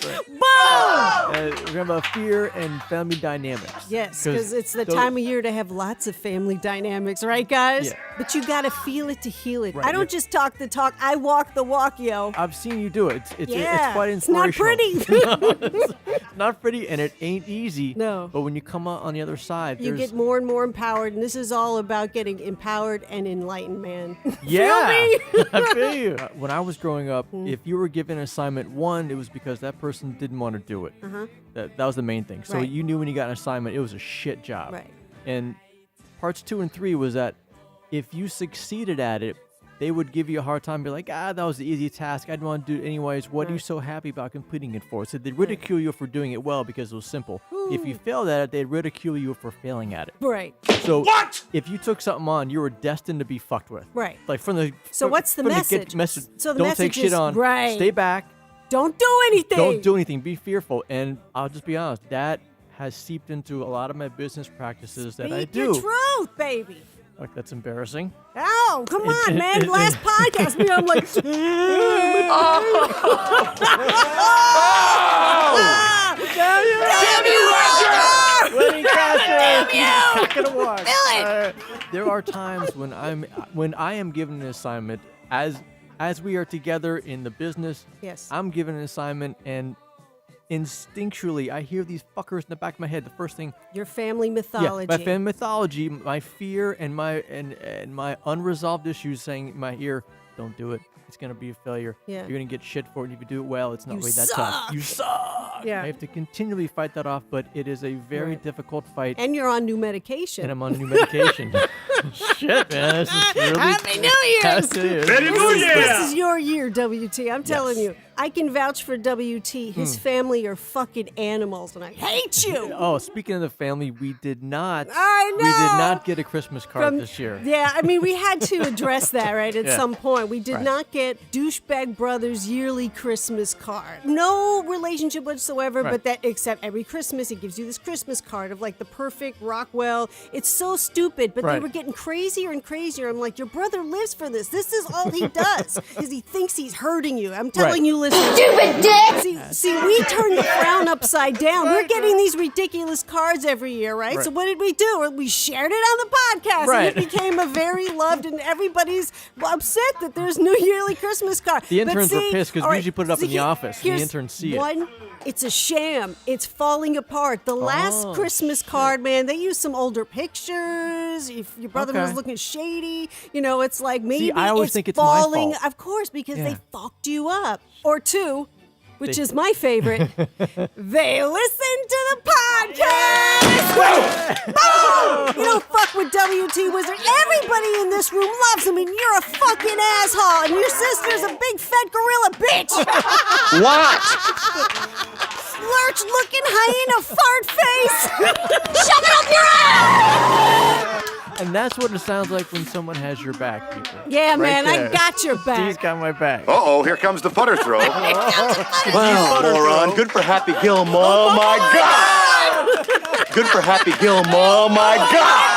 Boom! We're talking about fear and family dynamics. Yes, because it's the those- time of year to have lots of family dynamics, right, guys? Yeah. But you gotta feel it to heal it. Right, I don't just talk the talk, I walk the walk, yo. I've seen you do it. It's Yeah, quite it's not inspirational. pretty. It's not pretty, and it ain't easy. No. But when you come out on the other side, You there's get more and more empowered, and this is all about getting empowered and enlightened, man. yeah. Feel me? I feel you. When I was growing up, Mm. if you were given an assignment, one, it was because that person didn't want to do it. Uh-huh. That was the main thing. So Right. you knew when you got an assignment, it was a shit job. Right. And parts 2 and 3 was that if you succeeded at it, they would give you a hard time, be like, that was the easy task. I didn't want to do it anyways. What are you so happy about completing it for? So they'd ridicule you for doing it well because it was simple. If you failed at it, they'd ridicule you for failing at it. Right. So if you took something on, you were destined to be fucked with. Right. Like from the So what's the from message? message. So the don't message take shit is- on. right. Stay back. Don't do anything. Don't do anything. Be fearful. And I'll just be honest, that has seeped into a lot of my business practices that I Speak do. your truth, baby. Like that's embarrassing. Oh, come on, man. Last podcast, me, I'm like, Damn you, Roger! Winning Damn you! Cock of the walk. Fill it! There are times when I am given an assignment as we are together in the business. Yes. I'm given an assignment and instinctually I hear these fuckers in the back of my head. The first thing, Your family mythology. my family mythology, my fear and my unresolved issues saying in my ear, don't do it. It's gonna be a failure. Yeah. You're gonna get shit for it. If you do it well, it's not You really that suck. tough. You suck. Yeah. I have to continually fight that off, but it is a very difficult fight. And you're on new medication. And I'm on new medication. Shit, man. This is really Happy New Year's! Happy New Year's. This is your year, WT. I'm telling you. I can vouch for WT. His family are fucking animals, and I hate you. Oh, speaking of the family, we did not. I know. We did not get a Christmas card this year. Yeah, I mean, we had to address that, right, at Yeah. some point. We did Right. not get Douchebag Brothers' yearly Christmas card. No relationship whatsoever, Right. but that except every Christmas, it gives you this Christmas card of like the perfect Rockwell. It's so stupid, but they Right. were getting crazier and crazier. I'm like, your brother lives for this. This is all he does because he thinks he's hurting you. I'm telling Right. you, listen. Stupid dick! See, we turned the frown upside down. We're getting these ridiculous cards every year, right? Right. So what did we do? We shared it on the podcast. Right. And it became a very loved, and everybody's upset that there's no yearly Christmas card. The But interns were see, pissed because all we right, usually put it up in the see, office, and the here's interns see it. one, it's a sham. It's falling apart. The last Oh, Christmas card, man, they used some older pictures. If your brother was Okay. looking shady, it's like maybe I always it's think it's my falling. fault. Of course, because Yeah. they fucked you up. Or two, which They- is my favorite, they listen to the podcast. Boom! You don't fuck with WT Wizard. Everybody in this room loves him, and you're a fucking asshole, and your sister's a big fat gorilla bitch. What? Lurch looking hyena fart face. Shove it up your ass! And that's what it sounds like when someone has your back, people. Yeah, Right man, there. I got your He's back. got my back. Uh-oh, here comes the putter throw. Wow, moron. Good for Happy Gilmore. Oh, my God. Good for Happy Gilmore. Oh, my God.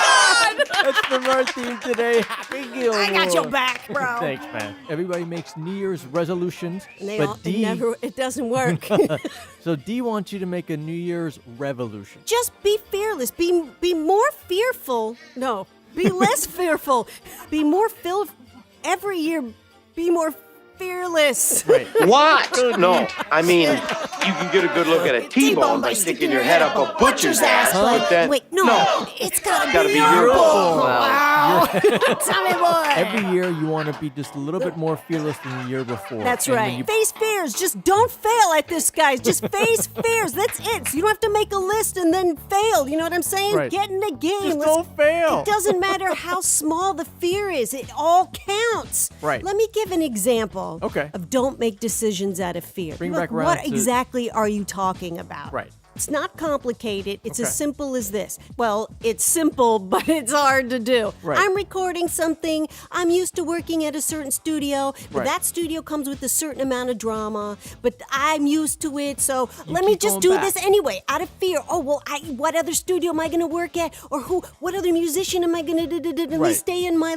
That's from our theme today. Happy Gilmore. I got your back, bro. Thanks, man. Everybody makes New Year's resolutions, And they but all, D. it doesn't work. So D wants you to make a New Year's revolution. Just be fearless. Be more fearful. No, be less fearful. Be more every year. Be more fearless. Right. What? No, I mean, you can get a good look at a T-bone by sticking your head up a butcher's ass, but then... Wait, no, it's gotta be your your bone. bone. Wow. Tell me more. Every year you want to be just a little bit more fearless than the year before. That's And when right. you- Face fears. Just don't fail at this, guys. Just face fears. That's it. So you don't have to make a list and then fail. You know what I'm saying? Right. Get in the game. Just don't fail. It doesn't matter how small the fear is. It all counts. Right. Let me give an example. Okay. Of don't make decisions out of fear. Bring Look, back around what to- exactly are you talking about? Right. It's not complicated. It's Okay. as simple as this. Well, it's simple, but it's hard to do. Right. I'm recording something. I'm used to working at a certain studio, but Right. that studio comes with a certain amount of drama, but I'm used to it, so let me keep just going do back. this anyway, out of fear. Oh, well, what other studio am I going to work at? Or what other musician am I going to do? Let me Right. stay in my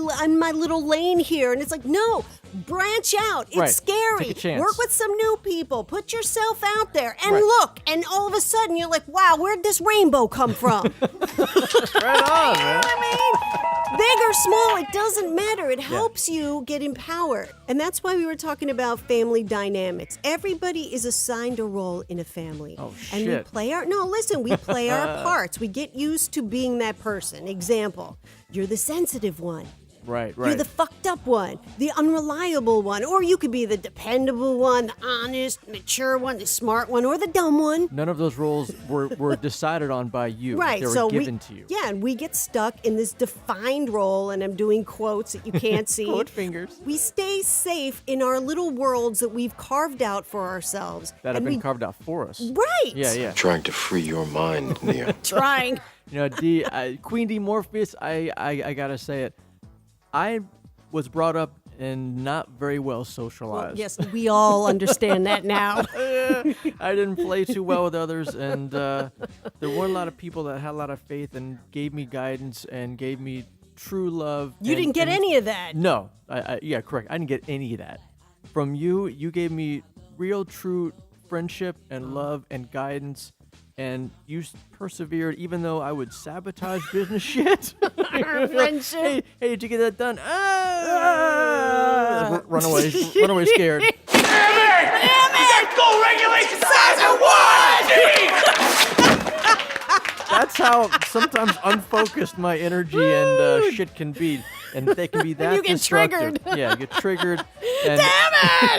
little lane here. And it's like, no, branch out. It's Right. scary. Take a chance. Work with some new people. Put yourself out there and Right. look. And all of a sudden, you're like, wow, where'd this rainbow come from? Right on, man. Big or small, it doesn't matter. It helps you get empowered. And that's why we were talking about family dynamics. Everybody is assigned a role in a family. Oh, And we shit. play we play our parts. We get used to being that person. Example, you're the sensitive one. Right, You're right. the fucked up one, the unreliable one, or you could be the dependable one, the honest, mature one, the smart one, or the dumb one. None of those roles were decided on by you. Right, They were so given to you. Yeah, and we get stuck in this defined role, and I'm doing quotes that you can't see. Quote fingers. We stay safe in our little worlds that we've carved out for ourselves. That have and been we- carved out for us. Right. Yeah, yeah. Trying to free your mind, Nia. Trying. You know, Queen D Morpheus, I gotta say it. I was brought up and not very well socialized. Yes, we all understand that now. I didn't play too well with others, and there weren't a lot of people that had a lot of faith and gave me guidance and gave me true love. You and- didn't get and- any of that. No, yeah, correct. I didn't get any of that. From you, you gave me real, true friendship and love and guidance, and you persevered even though I would sabotage business shit. Our friendship. Hey, did you get that done? Run away scared. That goal regulation says it was! That's how sometimes unfocused my energy and shit can be. And they can be that You get destructive. triggered. Yeah, you get triggered. And Damn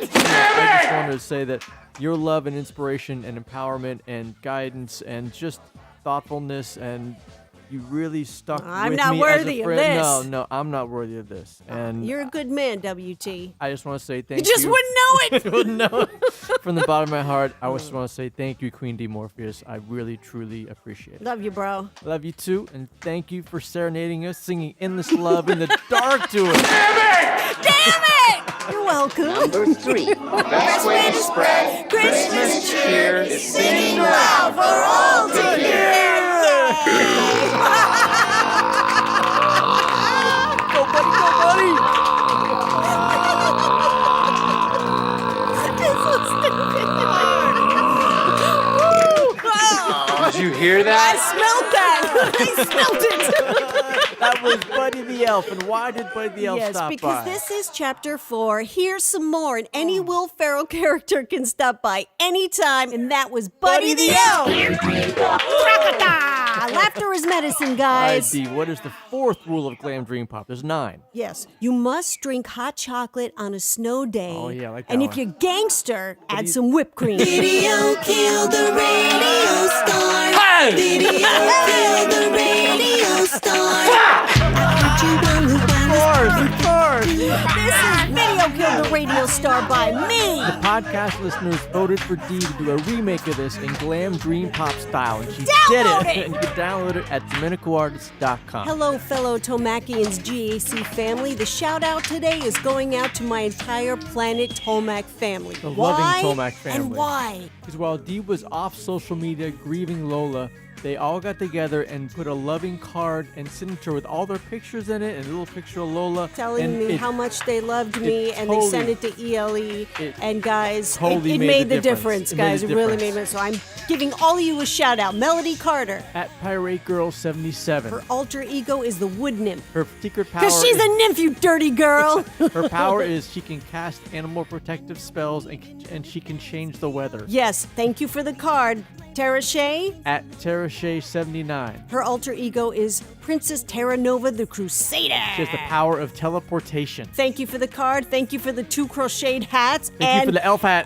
it! I just wanted to say that your love and inspiration and empowerment and guidance and just thoughtfulness and you really stuck I'm with not me worthy as a of friend. this. No, I'm not worthy of this. And You're a good man, WT. I just want to say You thank you. just wouldn't know it. You wouldn't know it. From the bottom of my heart, I just want to say thank you, Queen D. Morpheus. I really, truly appreciate it. Love you, bro. Love you too, and thank you for serenading us, singing Endless Love in the Dark to us. Damn it! You're welcome. Number 3. Best way to spread Christmas cheer is singing loud for all to hear. Go, buddy, go, buddy! This was stupid. Did you hear that? I smelled that. I smelled it. That was Buddy the Elf, and why did Buddy the Elf Yes, stop because by? this is chapter 4. Here's some more, and any Will Ferrell character can stop by anytime, and that was Buddy the Elf. Trakata! Laughter is medicine, All right, guys. D, what is the 4th rule of Glam Dream Pop? There's 9. Yes, you must drink hot chocolate on a snow day. Oh, yeah, I like that And if one. you're gangster, add you- some whipped cream. Video killed the radio star. Hey! Video killed the radio star. Of course! This is Video Kill the Radio Star by me. The podcast listeners voted for Dee to do a remake of this in Glam Dream Pop style, and she Download did it. it! And you can download it at DominicoArtist.com. Hello, fellow Tomakians GAC family. The shout out today is going out to my entire Planet Tomac family. The Why loving Tomac family. and why? Because while Dee was off social media grieving Lola, they all got together and put a loving card and signature with all their pictures in it and a little picture of Lola. Telling and me it how much they loved me, and they sent it to ELE. And guys, totally it made made the the difference, difference. It made guys. the It really difference. made it. So I'm giving all of you a shout out. Melody Carter. At Pirate Girl 77. Her alter ego is the wood nymph. Her secret power. Because she's is- a nymph, you dirty girl. Her power is she can cast animal protective spells and she can change the weather. Yes, thank you for the card. Tara Shea. At Tara Shea 79. Her alter ego is Princess Terra Nova the Crusader. She has the power of teleportation. Thank you for the card. Thank you for the 2 crocheted hats. Thank you for the elf hat.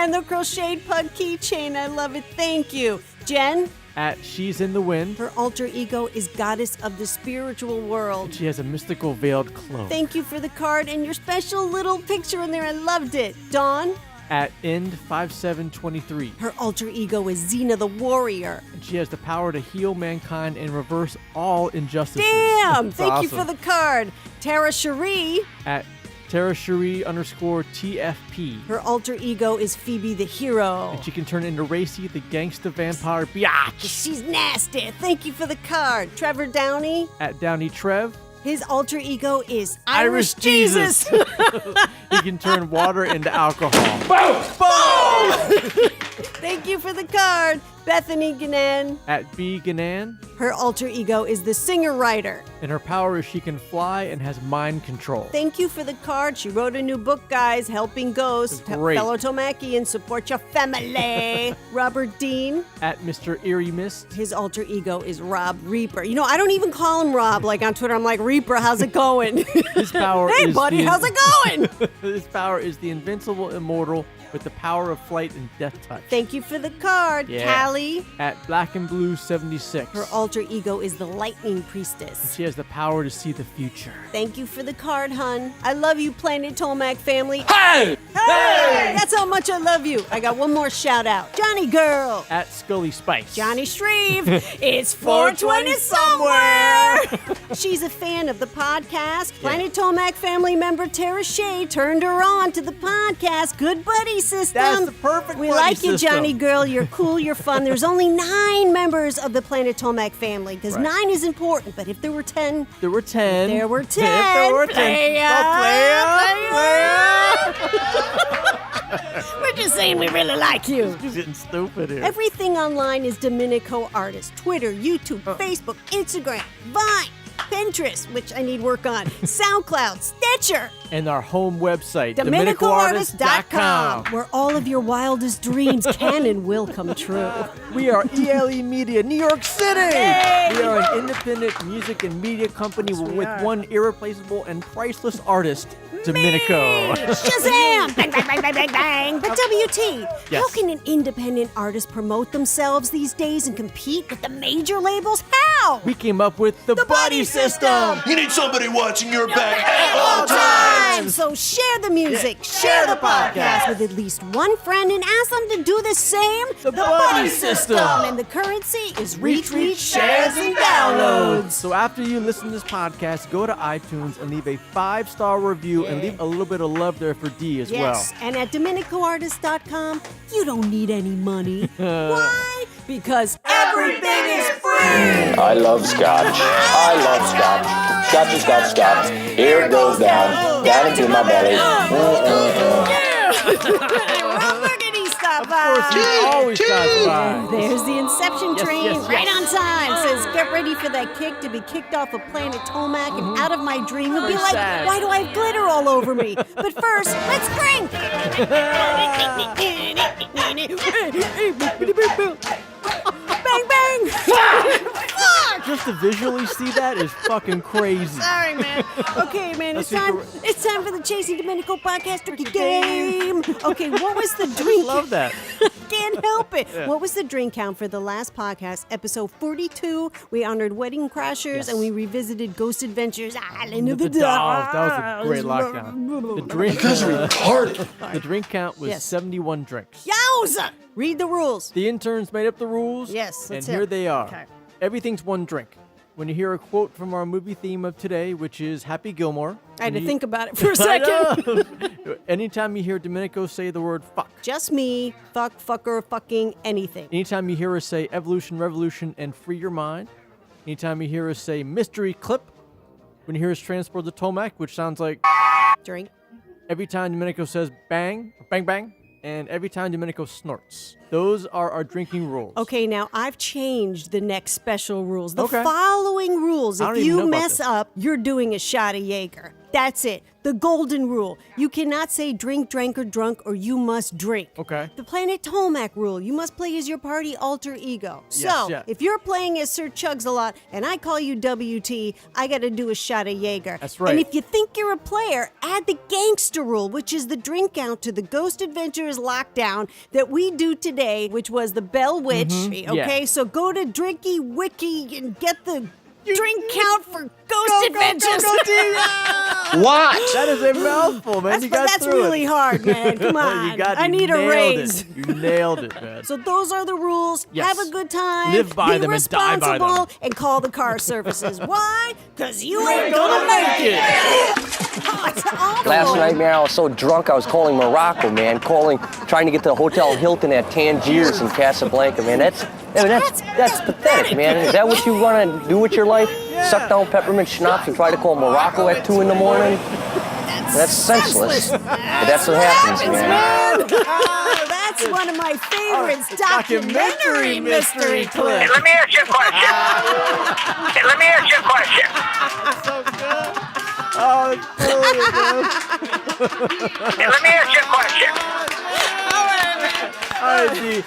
And the crocheted pug keychain. I love it. Thank you. Jen. At She's in the Wind. Her alter ego is Goddess of the Spiritual World. She has a mystical veiled cloak. Thank you for the card and your special little picture in there. I loved it. Dawn. At End 5723. Her alter ego is Xena the Warrior. And she has the power to heal mankind and reverse all injustices. Damn! That's Thank you awesome. for the card. Tara Cherie. At Tara Cherie _TFP. Her alter ego is Phoebe the Hero. And she can turn into Racy, the gangsta vampire biatch. She's nasty. Thank you for the card. Trevor Downey. At Downey Trev. His alter ego is Irish Jesus. He can turn water into alcohol. Boom! Boom! Thank you for the card. Bethany Ganan. At B. Ganan. Her alter ego is the singer-writer. And her power is she can fly and has mind control. Thank you for the card. She wrote a new book, guys, Helping Ghosts. Great. Fellow Tomakians, support your family. Robert Dean. At Mr. Eerie Mist. His alter ego is Rob Reaper. You know, I don't even call him Rob. Like on Twitter, I'm like, Reaper, how's it going? His power Hey, is buddy, how's it going? His power is the invincible immortal with the power of flight and death touch. Thank you for the card, Callie. At Black and Blue 76. Her alter ego is the Lightning Priestess. She has the power to see the future. Thank you for the card, hun. I love you, Planet Tomac family. Hey! Hey! That's how much I love you. I got one more shout out. Johnny Girl. At Scully Spice. Johnny Shreve. It's 420 somewhere. She's a fan of the podcast. Planet Tomac family member Tara Shea turned her on to the podcast. Good buddy system. That's the perfect We buddy like you, system. Johnny Girl. You're cool. You're fun. There's only 9 members of the Planet Tomac family because 9 is important. But if there were 10, There were 10. there were 10. If there were 10. We're just saying we really like you. She's getting stupid here. Everything online is DominicoArtist. Twitter, YouTube, Facebook, Instagram, Vine, Pinterest, which I need work on, SoundCloud, Stitcher, And our home website, DominicoArtist.com, where all of your wildest dreams can and will come true. We are ELE Media, New York City. Yay! We are an independent music and media company with one irreplaceable and priceless artist, Domenico. Shazam! Bang, bang, bang, bang, bang, bang. But WT, Yes. how can an independent artist promote themselves these days and compete with the major labels? How? We came up with the buddy system. You need somebody watching your back At all times. So share the music, share the podcast with at least one friend and ask them to do the same. The buddy system. And the currency is retweet, shares, and downloads. So after you listen to this podcast, go to iTunes and leave a 5-star review and leave a little bit of love there for D as Yes, and at DominicoArtist.com, you don't need any money. Why? Because everything is free. I love scotch. I love scotch. Scotch is scotch, scotch. Here it goes down into my belly. Robertity, stop by. Of course, he always stops by. There's the Inception train yes, right on time. Says, get ready for that kick to be kicked off of planet Tomac and out of my dream. You'll be Very like, sad. why do I have glitter all over me? But first, let's drink. Bang, bang. Fuck. Just to visually see that is fucking crazy. Sorry, man. Okay, man, it's time for the Chasing Domenico podcast turkey game. Okay, what was the drink? Love that. Can't help it. Yeah. What was the drink count for the last podcast, episode 42? We honored Wedding Crashers and we revisited Ghost Adventures Island of the Dolls. Dolls. That was a great lockdown. The drink, You guys are retarded. The drink count was Yes. 71 drinks. Yowza! Read the rules. The interns made up the rules. Yes, And let's here hear. they are. Okay. Everything's one drink. When you hear a quote from our movie theme of today, which is Happy Gilmore. I had to and you- think about it for a I second. know. Anytime you hear Domenico say the word fuck. Just me, fuck, fucker, fucking anything. Anytime you hear us say evolution, revolution, and free your mind. Anytime you hear us say mystery clip. When you hear us transport the Tomac, which sounds like Drink. every time Domenico says bang, bang, bang, and every time Domenico snorts. Those are our drinking rules. Okay, now I've changed the next special rules. The Okay. following rules. I If don't even know you about mess this. up, you're doing a shot of Jaeger. That's it. The golden rule. You cannot say drink, drank, or drunk, or you must drink. Okay. The Planet Tomac rule. You must play as your party alter ego. So, yes. if you're playing as Sir Chugs-a-Lot and I call you WT, I got to do a shot of Jaeger. That's right. And if you think you're a player, add the gangster rule, which is the drink count to the Ghost Adventures lockdown that we do today, which was the Bell Witch. Mhm, Okay, yeah. so go to Drinky Wiki and get the drink count for Ghost Adventures. What? That is a mouthful, man. You got That's through really it. hard, man. Come on. You got, I you need a nailed raise. It. You nailed it, man. So those are the rules. Yes. Have a good time. Live by Be them and die by them. responsible and call the car services. Why? Because you ain't gonna make it. Oh, it's awful. Last night, man, I was so drunk I was calling Morocco, man. Trying to get to the Hotel Hilton at Tangiers in Casablanca, man. That's pathetic, man. Is that what you want to do with your life? Suck down peppermint schnapps and try to call Morocco at 2 in the morning? That's senseless. But that's what happens, man. That's one of my favorites. Documentary mystery clip. Let me ask you a question. Let me ask you a question. Oh, it's brilliant, man. Let me ask you a question. All right, D.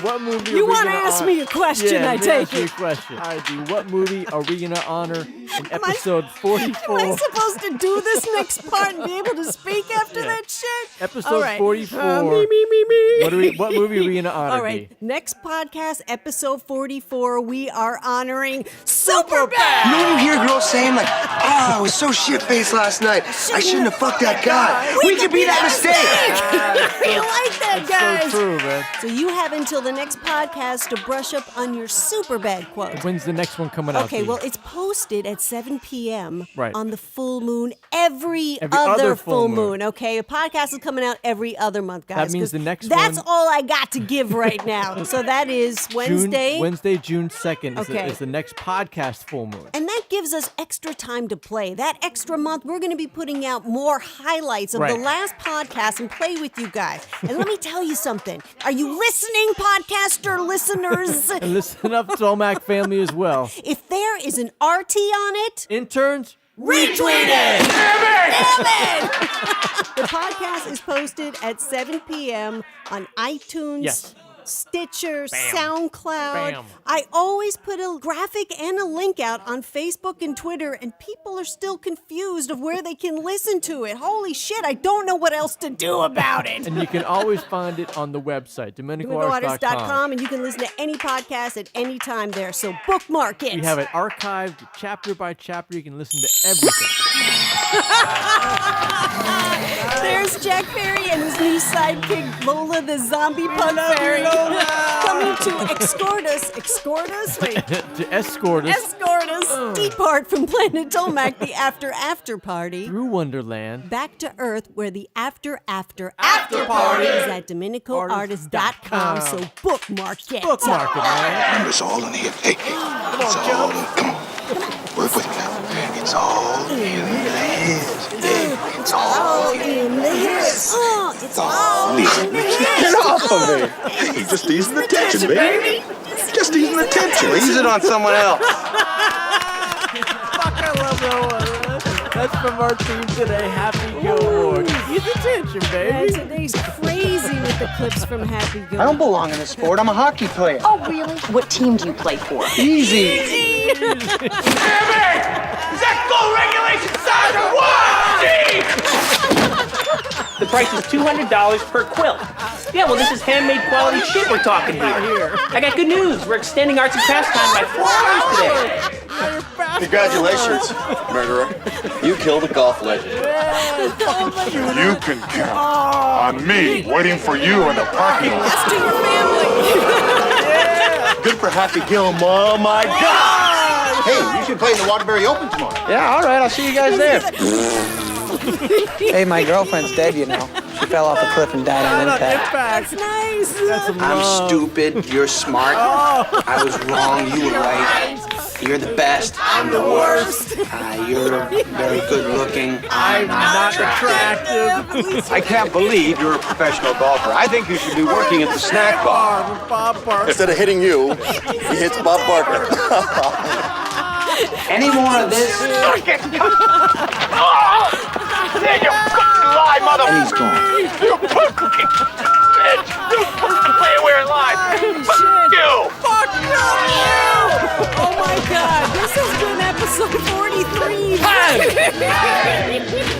What movie You are we want to gonna ask me a question, Yeah, I let me take ask you a it. question. All right, D. What movie are we going to honor in episode 44? Am I supposed to do this next part and be able to speak after that shit? Episode All right. 44. Me. What movie are we going to honor, All right, D? next podcast, episode 44, we are honoring Superbad. You know when you hear girls saying like, "Oh, I was so shit-faced last night. I shouldn't have fucked that guy." We could be that mistake. You like that, guys? So true, man. So you have until the next podcast to brush up on your Superbad quote. When's the next one coming out? Okay, D? well, it's posted at 7 p.m. Right. on the full moon every Every other other full full moon. Okay, a podcast is coming out every other month, guys. That means 'cause the next That's one- all I got to give right now. So that is Wednesday. June 2nd Okay. is the next podcast full moon. And that gives us extra time to play. That extra month, we're going to be putting out more highlights of the Right. last podcast and play with you guys. And let me tell you something. Are you listening, podcaster listeners? And listen up, Tomac family, as well. If there is an RT on it, Interns, Retweet it! Damn it! The podcast is posted at 7 p.m. on iTunes. Yes. Stitcher, Bam. SoundCloud. Bam. I always put a graphic and a link out on Facebook and Twitter, and people are still confused of where they can listen to it. Holy shit, I don't know what else to do about it. And you can always find it on the website, DominicoArtist.com. and you can listen to any podcast at any time there, so bookmark it. We have it archived chapter by chapter. You can listen to everything. There's Jack Perry and his new sidekick, Lola the zombie punk fairy. Coming to escort us. Wait. To escort us. Escort us. Depart from Planet Tomac, the after party. Through Wonderland. Back to Earth, where the after party is at DominicoArtist.com. So bookmark it. Bookmark it, man. It's all in here. Hey, it's all in. Come on. Work with me now. It's all in the head. It's all in the head. It's all in the head. Get off of me. Hey, just easing the tension, baby. Just easing the tension. Ease it on someone else. Fuck, I love that one. That's from our team today, Happy Gilmore. Ease the tension, baby. Today's crazy with the clips from Happy Gilmore. I don't belong in this sport. I'm a hockey player. Oh, really? What team do you play for? Easy. Damn it! Is that goal regulation size or what? The price is $200 per quilt. Yeah, well, this is handmade quality shit we're talking here. I got good news. We're extending arts and crafts time by 4 hours today. Congratulations, murderer. You killed a golf legend. You can count on me waiting for you in the parking lot. To your family. Good for Happy Gilmore, my God! Hey, you should play in the Waterbury Open tomorrow. Yeah, all right. I'll see you guys there. Hey, my girlfriend's dead, you know. She fell off a cliff and died on impact. That's nice. That's some I'm love. stupid. You're smart. I was wrong. You were right. You're the best. I'm the worst. You're very good looking. I'm not attractive. I can't believe you're a professional golfer. I think you should be working at the snack bar. Bob Barker. Instead of hitting you, he hits Bob Barker. Any more of this? You fucking lie, mother! And he's gone. You fucking bitch! You fucking play we're alive! Fuck you! Fuck you! Oh my God, this has been episode 43.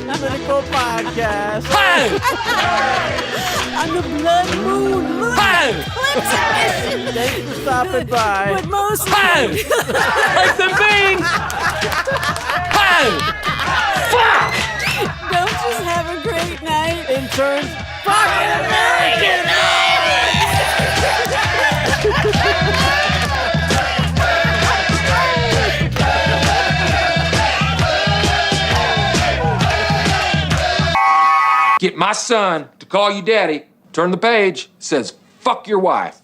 Dominico Podcast. On the blood moon. Look. Clips edition. Thanks for stopping by. But mostly. Like the bing! Fuck! Don't just have a great night. Interns. Fucking American Get my son to call you daddy, turn the page, says, fuck your wife.